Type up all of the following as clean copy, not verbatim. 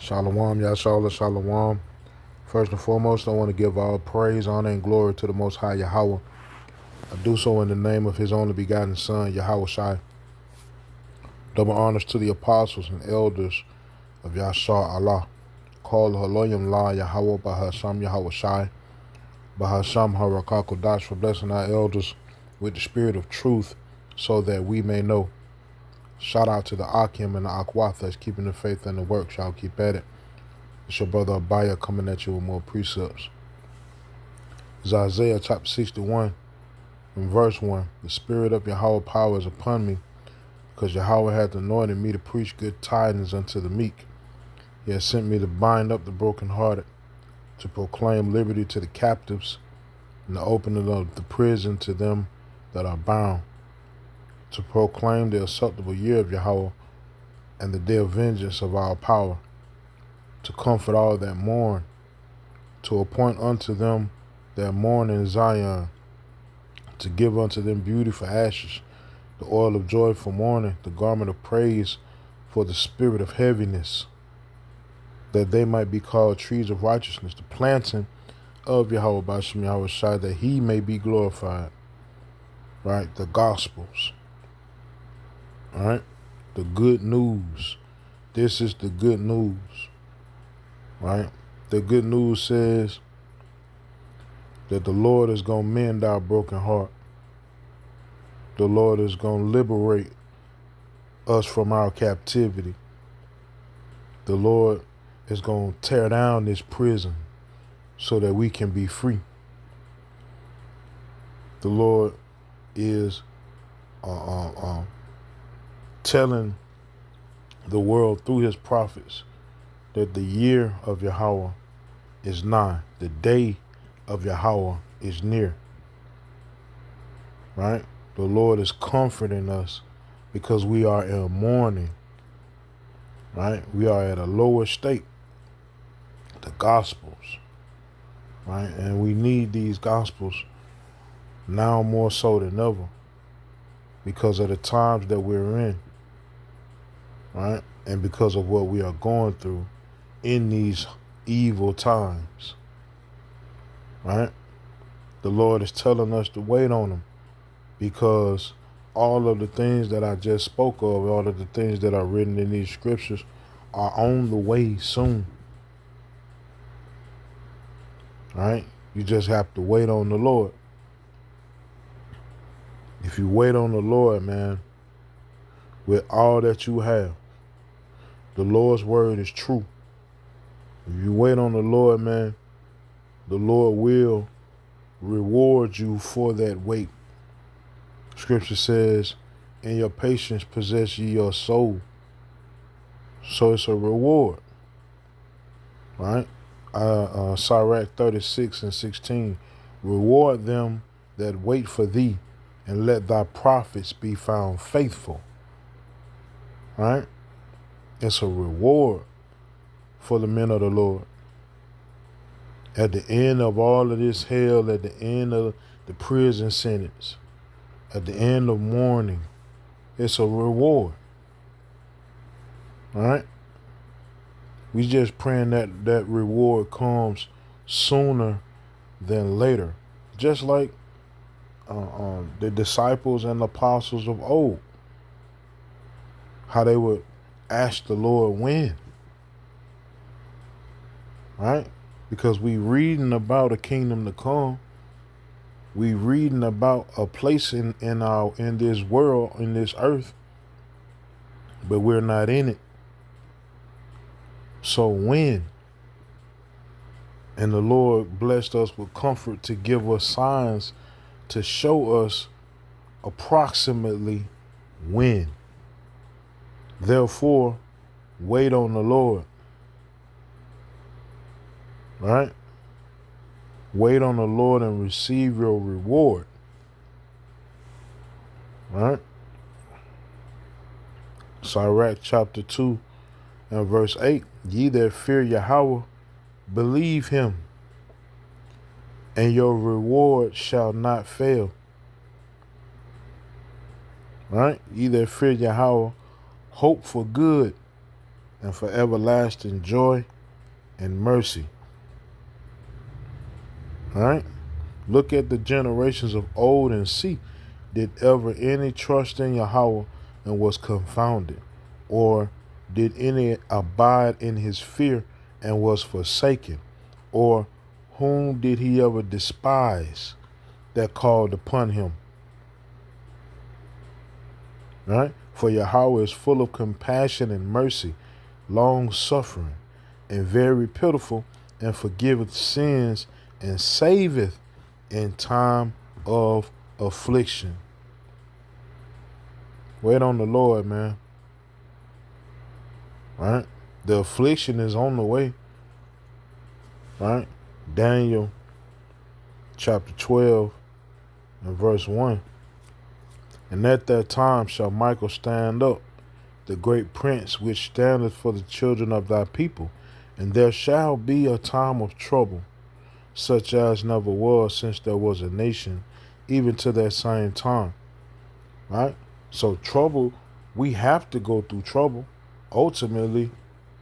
Shalom, Yashala, Shalom. First and foremost, I want to give all praise, honor, and glory to the Most High Yahweh. I do so in the name of His only begotten Son, Yahweh Shai. Double honors to the apostles and elders of Yashar Allah. Call Haloyim La Yahweh Bahasham Yahweh Shai. Bahasham Harakakodash for blessing our elders with the spirit of truth so that we may know. Shout out to the Akim and the Akwatha that's keeping the faith and the works. Y'all keep at it. It's your brother Abaya coming at you with more precepts. It's Isaiah chapter 61 and verse 1. The spirit of Yahweh power is upon me, because Yahweh hath anointed me to preach good tidings unto the meek. He has sent me to bind up the brokenhearted, to proclaim liberty to the captives, and the opening of the prison to them that are bound, to proclaim the acceptable year of Yahweh and the day of vengeance of our power, to comfort all that mourn, to appoint unto them that mourn in Zion, to give unto them beauty for ashes, the oil of joy for mourning, the garment of praise for the spirit of heaviness, that they might be called trees of righteousness, the planting of Yahweh Bashem Yahweh Shai, that He may be glorified. Right? The Gospels. All right? The good news. This is the good news. Right? The good news says that the Lord is going to mend our broken heart. The Lord is going to liberate us from our captivity. The Lord is going to tear down this prison so that we can be free. The Lord is telling the world through His prophets that the year of Yahweh is nigh. The day of Yahweh is near. Right? The Lord is comforting us because we are in mourning. Right? We are at a lower state. The Gospels. Right? And we need these Gospels now more so than ever because of the times that we're in. Right? And because of what we are going through in these evil times. Right? The Lord is telling us to wait on Him because all of the things that I just spoke of, all of the things that are written in these scriptures are on the way soon. Right? You just have to wait on the Lord. If you wait on the Lord, man, with all that you have, the Lord's word is true. If you wait on the Lord, man, the Lord will reward you for that wait. Scripture says, in your patience possess ye your soul. So it's a reward. Right? Sirach 36 and 16. Reward them that wait for thee, and let thy prophets be found faithful. Right? It's a reward for the men of the Lord. At the end of all of this hell, at the end of the prison sentence, at the end of mourning, it's a reward. All right? We just praying that that reward comes sooner than later. Just like the disciples and apostles of old. How they would ask the Lord when. Right? Because we reading about a kingdom to come. We reading about a place in this world, in this earth, but we're not in it. So when? And the Lord blessed us with comfort to give us signs to show us approximately when. Therefore, wait on the Lord. Right? Wait on the Lord and receive your reward. Right? Sirach chapter 2 and verse 8. Ye that fear Yahweh, believe Him, and your reward shall not fail. Right? Ye that fear Yahweh, hope for good, and for everlasting joy and mercy. All right? Look at the generations of old and see, did ever any trust in Yahweh and was confounded? Or did any abide in his fear and was forsaken? Or whom did he ever despise that called upon him? Right? For Yahweh is full of compassion and mercy, long suffering, and very pitiful, and forgiveth sins, and saveth in time of affliction. Wait on the Lord, man. Right? The affliction is on the way. Right? Daniel chapter 12 and verse 1. And at that time shall Michael stand up, the great prince which standeth for the children of thy people, and there shall be a time of trouble, such as never was since there was a nation, even to that same time. Right? So trouble, we have to go through trouble. Ultimately,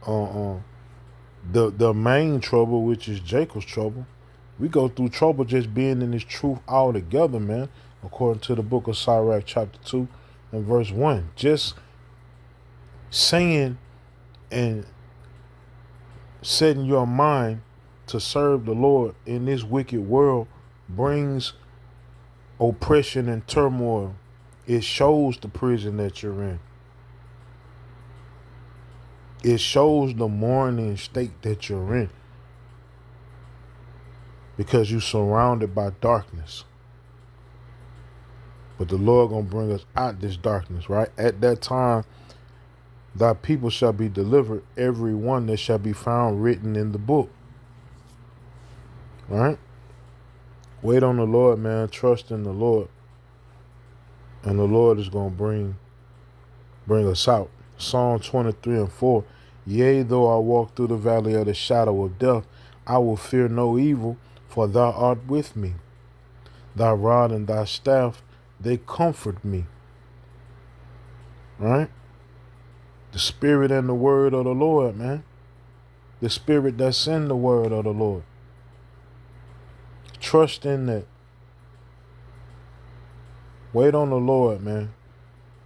the main trouble, which is Jacob's trouble, we go through trouble just being in this truth altogether, man, according to the book of Sirach chapter 2 and verse 1. Just saying and setting your mind to serve the Lord in this wicked world brings oppression and turmoil. It shows the prison that you're in. It shows the mourning state that you're in, because you're surrounded by darkness. But the Lord gonna bring us out this darkness, right? At that time, thy people shall be delivered, every one that shall be found written in the book. Right? Wait on the Lord, man. Trust in the Lord. And the Lord is gonna bring us out. Psalm 23 and 4. Yea, though I walk through the valley of the shadow of death, I will fear no evil, for thou art with me. Thy rod and thy staff, they comfort me. Right? The spirit and the word of the Lord, man. The spirit that's in the word of the Lord. Trust in that. Wait on the Lord, man.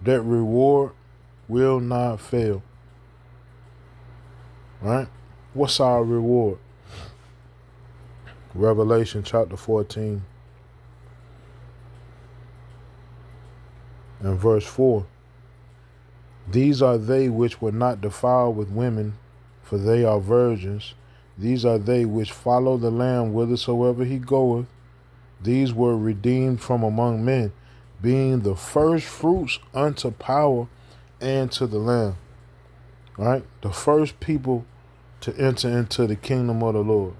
That reward will not fail. Right? What's our reward? Revelation chapter 14 and verse 4. These are they which were not defiled with women, for they are virgins. These are they which follow the Lamb whithersoever he goeth. These were redeemed from among men, being the first fruits unto power and to the Lamb. Right? The first people to enter into the kingdom of the Lord.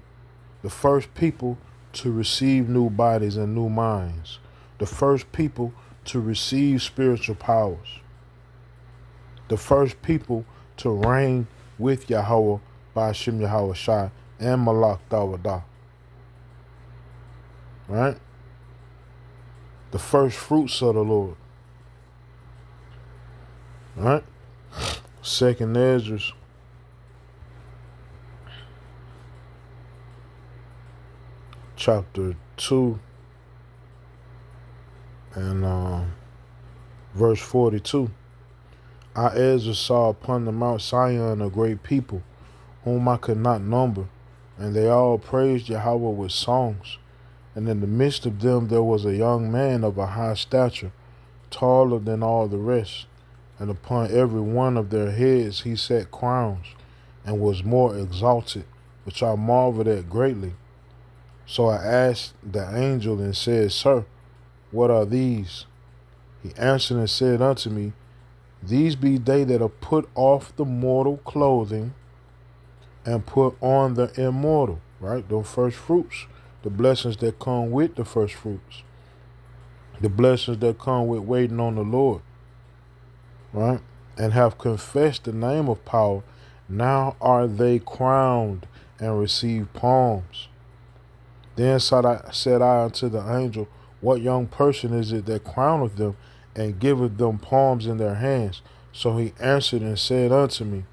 The first people to receive new bodies and new minds. The first people to receive spiritual powers. The first people to reign with Yahweh by Hashem Yahweh Shai and Malach Dawadah. Right? The first fruits of the Lord. Right? Second Ezra chapter 2 and verse 42. I, Ezra, saw upon the Mount Zion a great people, whom I could not number, and they all praised Yahweh with songs. And in the midst of them there was a young man of a high stature, taller than all the rest, and upon every one of their heads he set crowns, and was more exalted, which I marveled at greatly. So I asked the angel and said, Sir, what are these? He answered and said unto me, These be they that are put off the mortal clothing and put on the immortal. Right? The first fruits. The blessings that come with the first fruits. The blessings that come with waiting on the Lord. Right? And have confessed the name of power. Now are they crowned and receive palms. Then said I unto the angel, What young person is it that crowneth them and giveth them palms in their hands? So he answered and said unto me,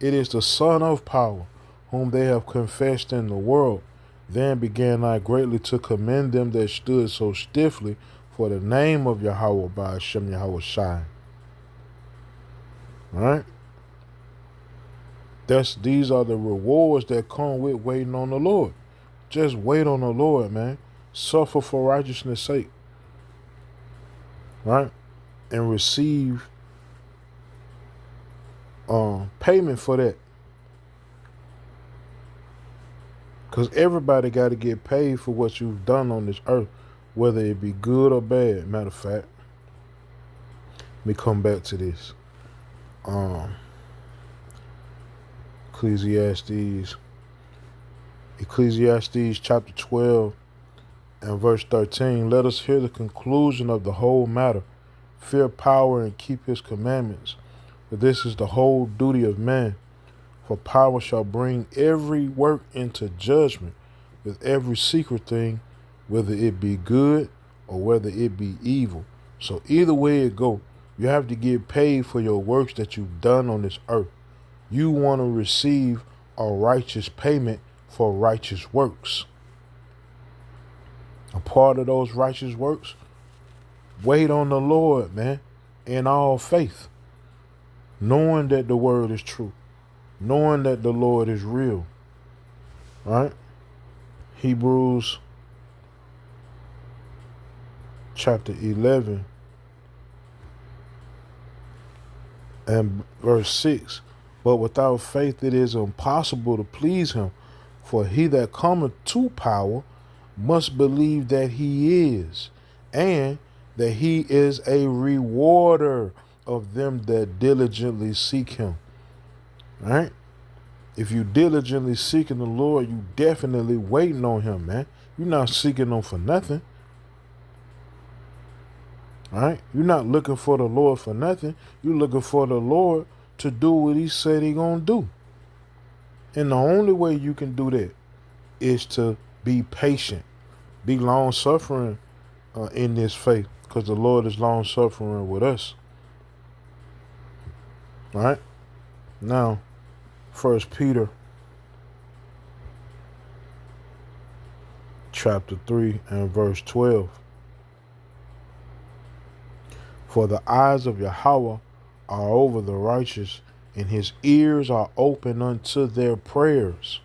It is the Son of power, whom they have confessed in the world. Then began I greatly to commend them that stood so stiffly for the name of Yahweh by Hashem Yahweh Shai. Right? These are the rewards that come with waiting on the Lord. Just wait on the Lord, man. Suffer for righteousness' sake. Right? And receive payment for that. Because everybody got to get paid for what you've done on this earth, whether it be good or bad. Matter of fact, let me come back to this. Ecclesiastes chapter 12 and verse 13. Let us hear the conclusion of the whole matter. Fear power and keep his commandments, for this is the whole duty of man. For power shall bring every work into judgment with every secret thing, whether it be good or whether it be evil. So either way it go, you have to get paid for your works that you've done on this earth. You want to receive a righteous payment for righteous works. A part of those righteous works, wait on the Lord, man, in all faith, knowing that the word is true, knowing that the Lord is real. Right? Hebrews chapter 11 and verse 6. But without faith it is impossible to please him. For he that cometh to power must believe that he is, and that he is a rewarder of them that diligently seek him. Right? If you diligently seeking the Lord, you definitely waiting on him, man. You're not seeking him for nothing. Right? You're not looking for the Lord for nothing. You're looking for the Lord to do what he said he gonna do. And the only way you can do that is to be patient, be long-suffering in this faith, because the Lord is long-suffering with us. All right? Now, 1 Peter chapter 3 and verse 12. For the eyes of Yahweh are over the righteous, and his ears are open unto their prayers.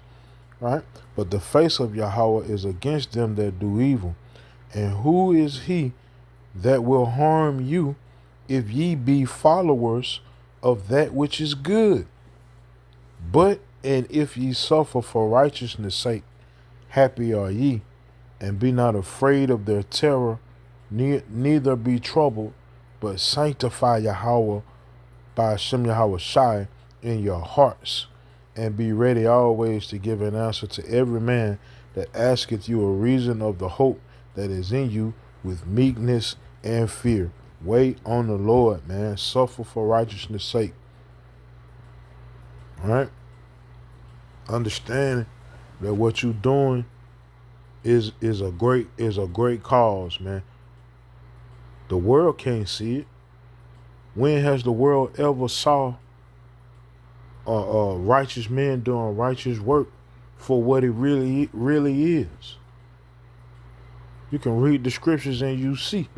Right? But the face of Yahweh is against them that do evil. And who is he that will harm you if ye be followers of that which is good? But and if ye suffer for righteousness' sake, happy are ye, and be not afraid of their terror, neither be troubled, but sanctify Yahweh by Hashem Yahweh Shai in your hearts, and be ready always to give an answer to every man that asketh you a reason of the hope that is in you with meekness and fear. Wait on the Lord, man. Suffer for righteousness' sake. All right? Understand that what you're doing is a great cause, man. The world can't see it. When has the world ever saw righteous men doing righteous work for what it really is? You can read the scriptures and you see.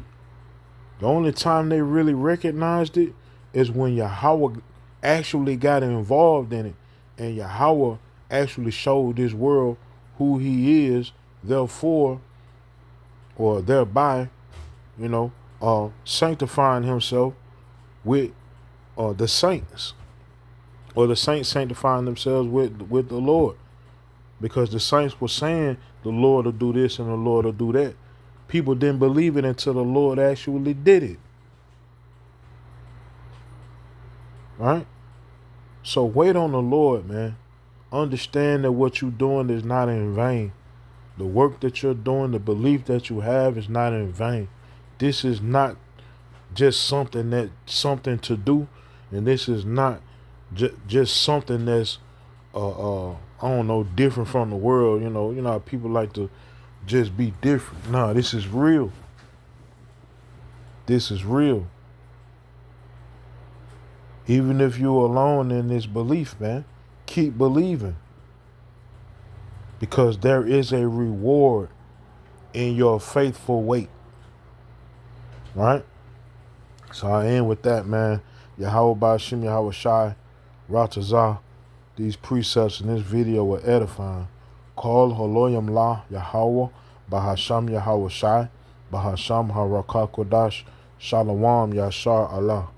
The only time they really recognized it is when Yahweh actually got involved in it, and Yahweh actually showed this world who he is, therefore, or thereby, sanctifying himself with the saints, or the saints sanctifying themselves with the Lord, because the saints were saying the Lord will do this and the Lord will do that. People didn't believe it until the Lord actually did it. Right? So wait on the Lord, man. Understand that what you're doing is not in vain. The work that you're doing, the belief that you have is not in vain. This is not just something to do, and this is not just something that's different from the world. You know how people like to just be different. Nah, this is real. This is real. Even if you're alone in this belief, man, keep believing. Because there is a reward in your faithful wait. Right? So I end with that, man. Yahweh Ba'ashim Yahweh Shai, Ratazah. These precepts in this video were edifying. Call Holoyam La Yahweh Bahasham Yahweh Shai Bahasham Harakah Kodash Shalom Yashar Allah.